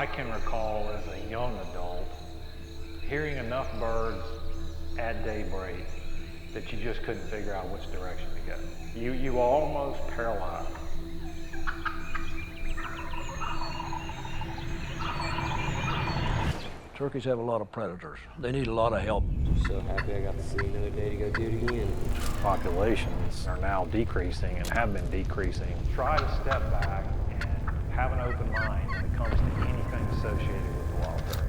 I can recall as a young adult hearing enough birds at daybreak that you just couldn't figure out which direction to go. You were almost paralyzed. Turkeys have a lot of predators. They need a lot of help. So happy I got to see another day to go do it again. Populations are now decreasing and have been decreasing. Try to step back and have an open mind when it comes to anything associated with the wild turkey.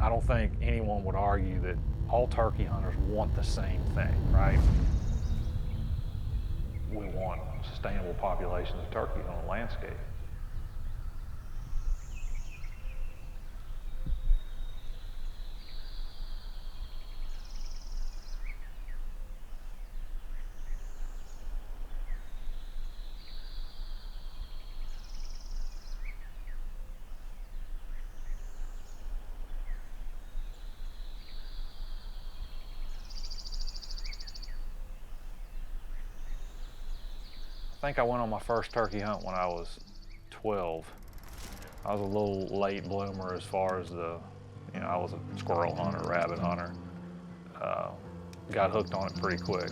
I don't think anyone would argue that all turkey hunters want the same thing, right? We want sustainable populations of turkeys on the landscape. I think I went on my first turkey hunt when I was 12. I was a little late bloomer as far as I was a squirrel hunter, rabbit hunter. Got hooked on it pretty quick.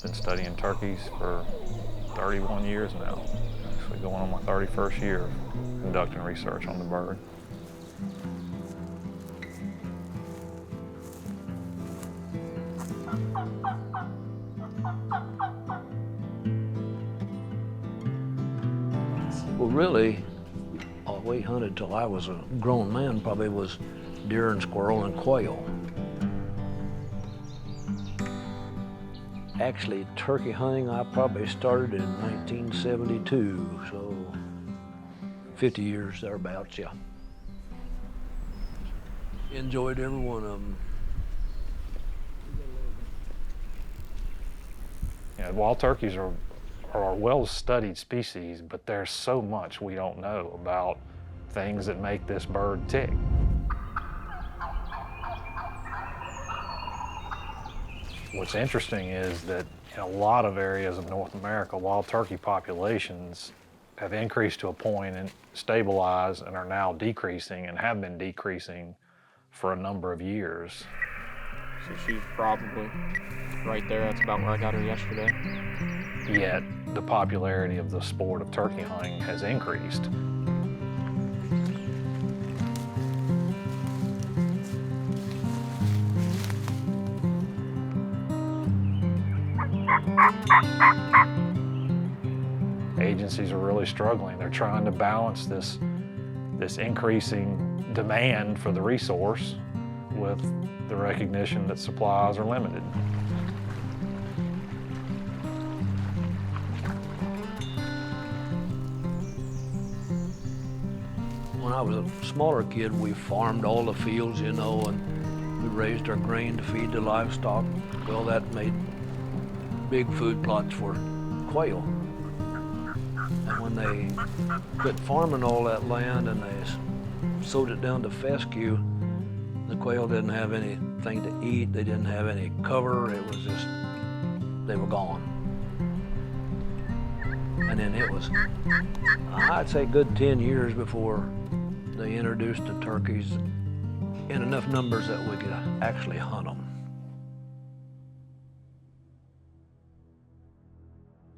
Been studying turkeys for 31 years now. Actually going on my 31st year of conducting research on the bird. Well, really, all we hunted till I was a grown man probably was deer and squirrel and quail. Actually, turkey hunting, I probably started in 1972, so 50 years thereabouts, yeah. Enjoyed every one of them. Yeah, wild turkeys are a well-studied species, but there's so much we don't know about things that make this bird tick. What's interesting is that in a lot of areas of North America, wild turkey populations have increased to a point and stabilized and are now decreasing and have been decreasing for a number of years. So she's probably right there. That's about where I got her yesterday. Yet the popularity of the sport of turkey hunting has increased. Agencies are really struggling. They're trying to balance this increasing demand for the resource with the recognition that supplies are limited. When I was a smaller kid, we farmed all the fields, and we raised our grain to feed the livestock. Well, that made big food plots for quail. And when they quit farming all that land and they sowed it down to fescue, the quail didn't have anything to eat. They didn't have any cover. It was just, they were gone. And then it was, I'd say, good 10 years before they introduced the turkeys in enough numbers that we could actually hunt them.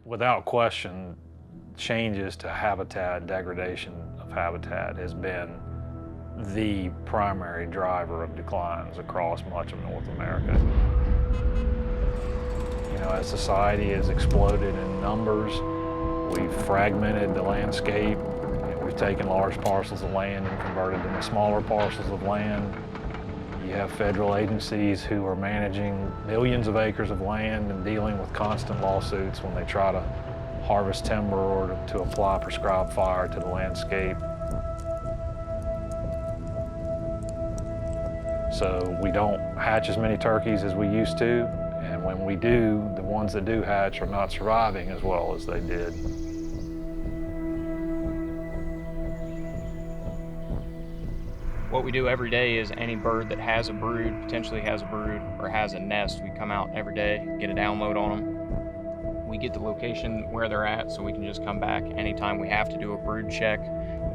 Without question, changes to habitat, degradation of habitat has been the primary driver of declines across much of North America. As society has exploded in numbers, we've fragmented the landscape. We've taken large parcels of land and converted them to smaller parcels of land. You have federal agencies who are managing millions of acres of land and dealing with constant lawsuits when they try to harvest timber or to apply prescribed fire to the landscape. So we don't hatch as many turkeys as we used to, and when we do, the ones that do hatch are not surviving as well as they did. What we do every day is any bird that has a brood, potentially has a brood, or has a nest, we come out every day, get a download on them. we get the location where they're at, so we can just come back anytime we have to do a brood check,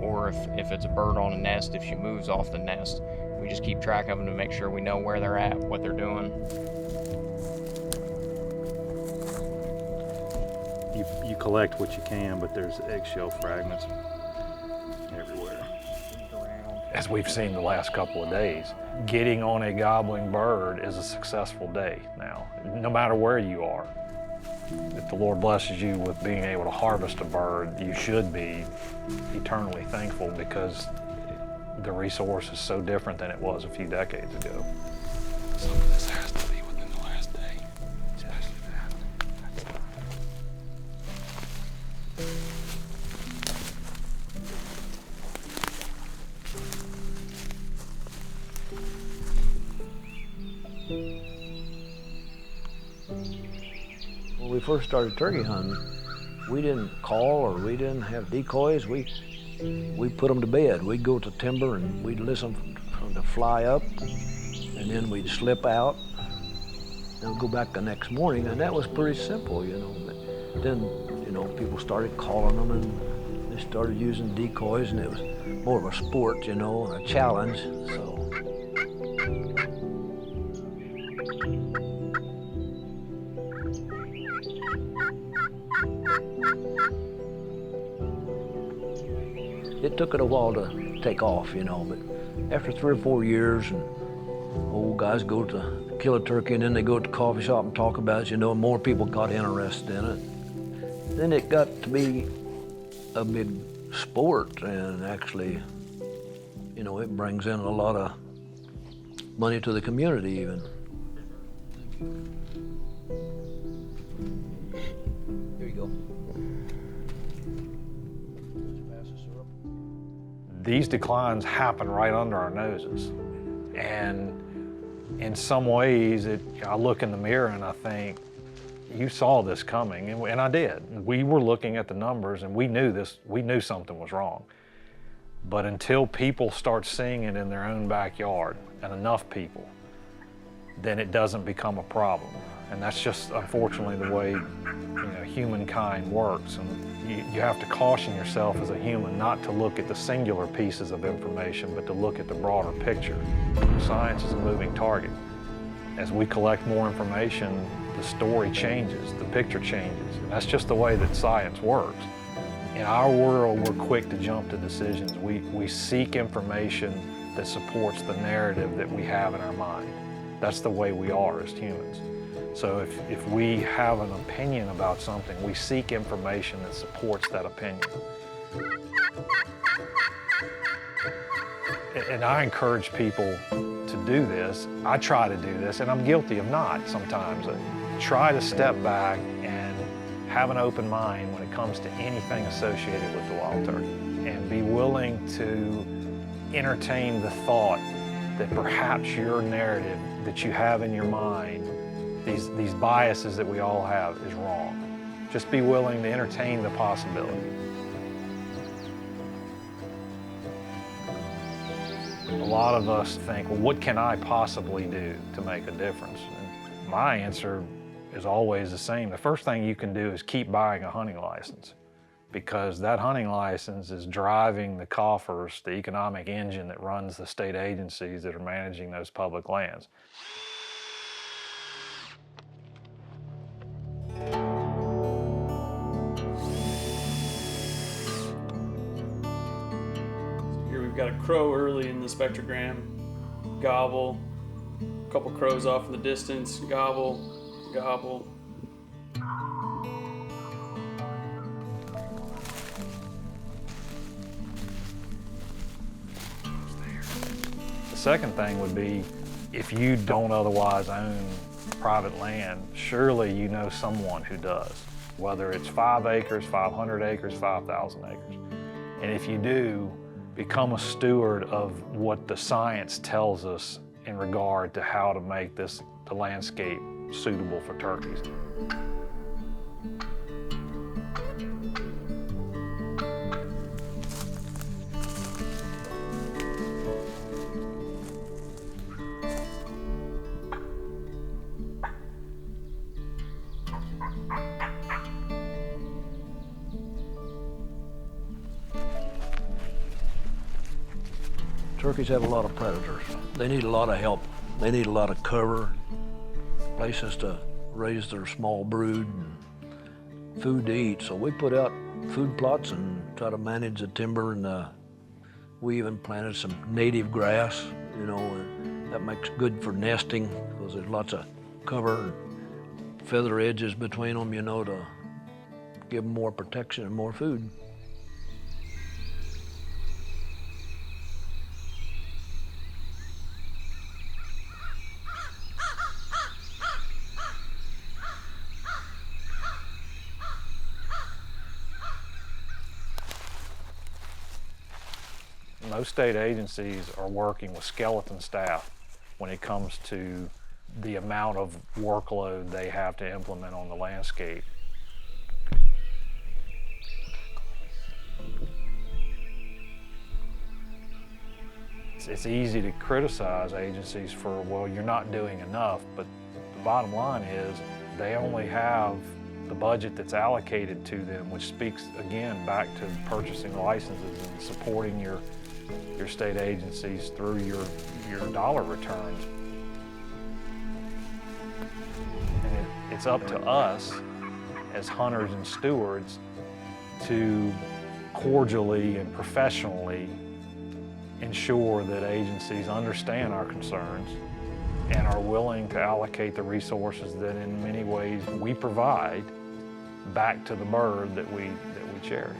or if it's a bird on a nest, if she moves off the nest, we just keep track of them to make sure we know where they're at, what they're doing. You collect what you can, but there's eggshell fragments everywhere. As we've seen the last couple of days, getting on a gobbling bird is a successful day now, no matter where you are. If the Lord blesses you with being able to harvest a bird, you should be eternally thankful, because the resource is so different than it was a few decades ago. Some of this has to be within the last day, especially that. When we first started turkey hunting, we didn't call or we didn't have decoys. We put them to bed. We'd go to timber and we'd listen for them to fly up, and then we'd slip out and go back the next morning, and that was pretty simple, you know. But then, you know, people started calling them and they started using decoys, and it was more of a sport, you know, and a challenge, so. It took it a while to take off, you know, but after 3 or 4 years, and old guys go to kill a turkey and then they go to the coffee shop and talk about it, you know, more people got interested in it. Then it got to be a big sport, and actually, you know, it brings in a lot of money to the community even. Here you go. These declines happen right under our noses. And in some ways, I look in the mirror and I think, you saw this coming, and I did. We were looking at the numbers and we knew something was wrong. But until people start seeing it in their own backyard, and enough people, then it doesn't become a problem. And that's just, unfortunately, the way, you know, humankind works. And you have to caution yourself as a human not to look at the singular pieces of information, but to look at the broader picture. Science is a moving target. As we collect more information, the story changes, the picture changes. And that's just the way that science works. In our world, we're quick to jump to decisions. We seek information that supports the narrative that we have in our mind. That's the way we are as humans. So if we have an opinion about something, we seek information that supports that opinion. And I encourage people to do this. I try to do this, and I'm guilty of not sometimes. Try to step back and have an open mind when it comes to anything associated with the wild turkey, and be willing to entertain the thought that perhaps your narrative that you have in your mind, these biases that we all have, is wrong. Just be willing to entertain the possibility. A lot of us think, well, what can I possibly do to make a difference? And my answer is always the same. The first thing you can do is keep buying a hunting license, because that hunting license is driving the coffers, the economic engine that runs the state agencies that are managing those public lands. Here we've got a crow early in the spectrogram, gobble, a couple crows off in the distance, gobble, gobble. The second thing would be, if you don't otherwise own private land, surely you know someone who does, whether it's 5 acres, 500 acres, 5,000 acres. And if you do, become a steward of what the science tells us in regard to how to make the landscape suitable for turkeys. Turkeys have a lot of predators. They need a lot of help. They need a lot of cover, places to raise their small brood, and food to eat. So we put out food plots and try to manage the timber, and we even planted some native grass, you know, and that makes good for nesting because there's lots of cover and feather edges between them, you know, to give them more protection and more food. Most state agencies are working with skeleton staff when it comes to the amount of workload they have to implement on the landscape. It's easy to criticize agencies for, well, you're not doing enough, but the bottom line is they only have the budget that's allocated to them, which speaks again back to purchasing licenses and supporting your state agencies through your dollar returns. And it's up to us as hunters and stewards to cordially and professionally ensure that agencies understand our concerns and are willing to allocate the resources that in many ways we provide back to the bird that we cherish.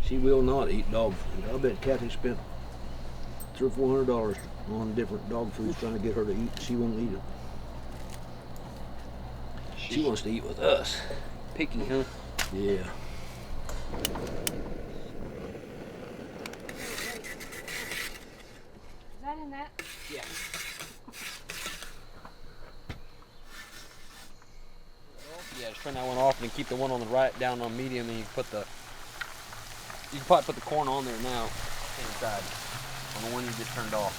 She will not eat dog food. I bet Kathy spent $300 or $400 on different dog foods trying to get her to eat. She won't eat it. She wants to eat with us. Picky, huh? Yeah. Is that in that? Yeah. Yeah, just turn that one off and then keep the one on the right down on medium, and you can probably put the corn on there now, inside, on the one you just turned off.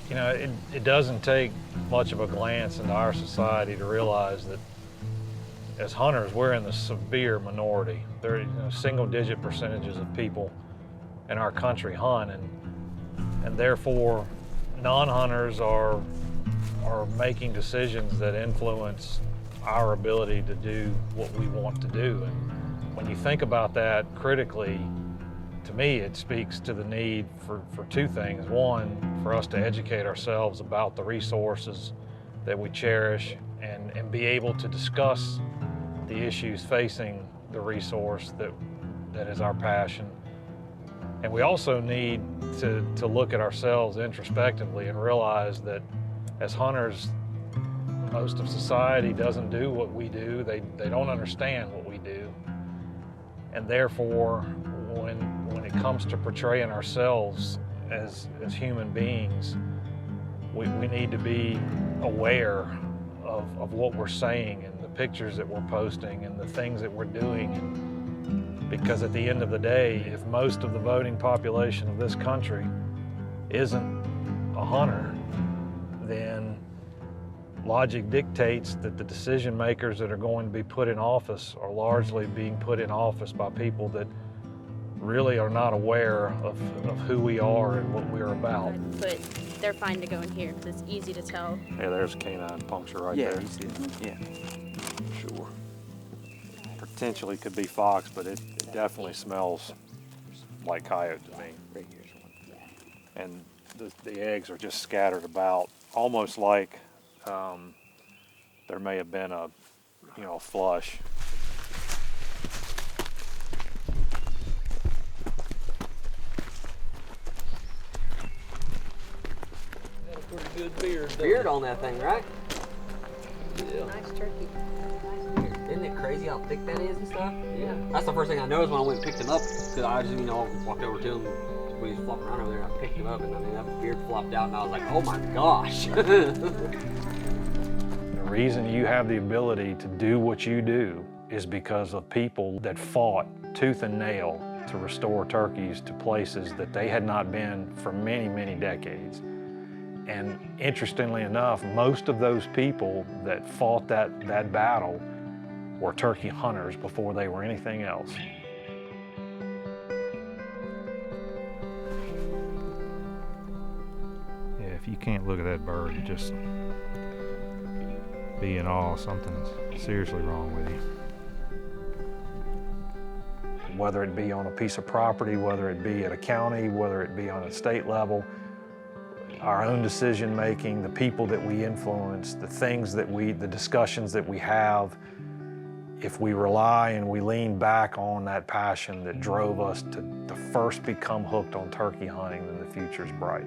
You know, it doesn't take much of a glance into our society to realize that as hunters, we're in the severe minority. There are single-digit percentages of people in our country hunt, and therefore non-hunters are making decisions that influence our ability to do what we want to do. And when you think about that critically, to me, it speaks to the need for two things. One, for us to educate ourselves about the resources that we cherish and be able to discuss the issues facing the resource that is our passion. And we also need to look at ourselves introspectively and realize that as hunters, most of society doesn't do what we do. They don't understand what we do. And therefore, when it comes to portraying ourselves as human beings, we need to be aware of what we're saying and the pictures that we're posting and the things that we're doing. Because at the end of the day, if most of the voting population of this country isn't a hunter, then logic dictates that the decision makers that are going to be put in office are largely being put in office by people that really are not aware of who we are and what we're about. But they're fine to go in here because it's easy to tell. Yeah, there's a canine puncture right Yeah, there. you see it. Yeah. Sure. Potentially could be fox, but it definitely smells like coyote to me. Right here's one. And the eggs are just scattered about, almost like there may have been a flush. Got a pretty good beard. don't Beard it? on that thing, right? Yeah. Nice turkey. Nice beard. Isn't it crazy how thick that is and stuff? Yeah. That's the first thing I noticed when I went and picked him up. Because I just, walked over to him when he was flopping around over there. And I picked him up, and I mean, that beard flopped out, and I was like, oh my gosh. The reason you have the ability to do what you do is because of people that fought tooth and nail to restore turkeys to places that they had not been for many, many decades. And interestingly enough, most of those people that fought that battle were turkey hunters before they were anything else. Yeah, if you can't look at that bird and just be in awe, something's seriously wrong with you. Whether it be on a piece of property, whether it be at a county, whether it be on a state level, our own decision making, the people that we influence, the discussions that we have, if we rely and we lean back on that passion that drove us to first become hooked on turkey hunting, then the future's bright.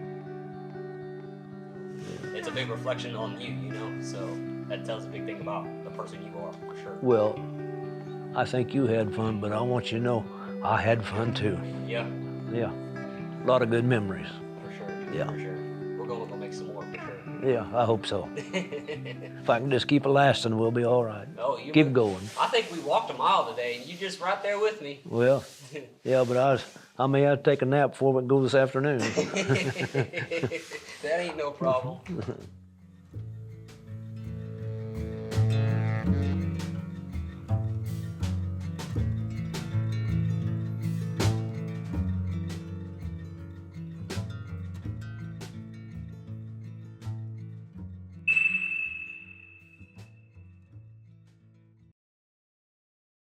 It's a big reflection on you, so that tells a big thing about the person you are, for sure. Well, I think you had fun, but I want you to know I had fun too. Yeah, Yeah. A lot of good memories. for sure. Yeah. For sure. We're going to go make some more, for sure. Yeah, I hope so. If I can just keep it lasting, we'll be all right. Oh, you Keep were- going. I think we walked a mile today, and you just right there with me. Well, yeah, but I may have to take a nap before we go this afternoon. That ain't no problem.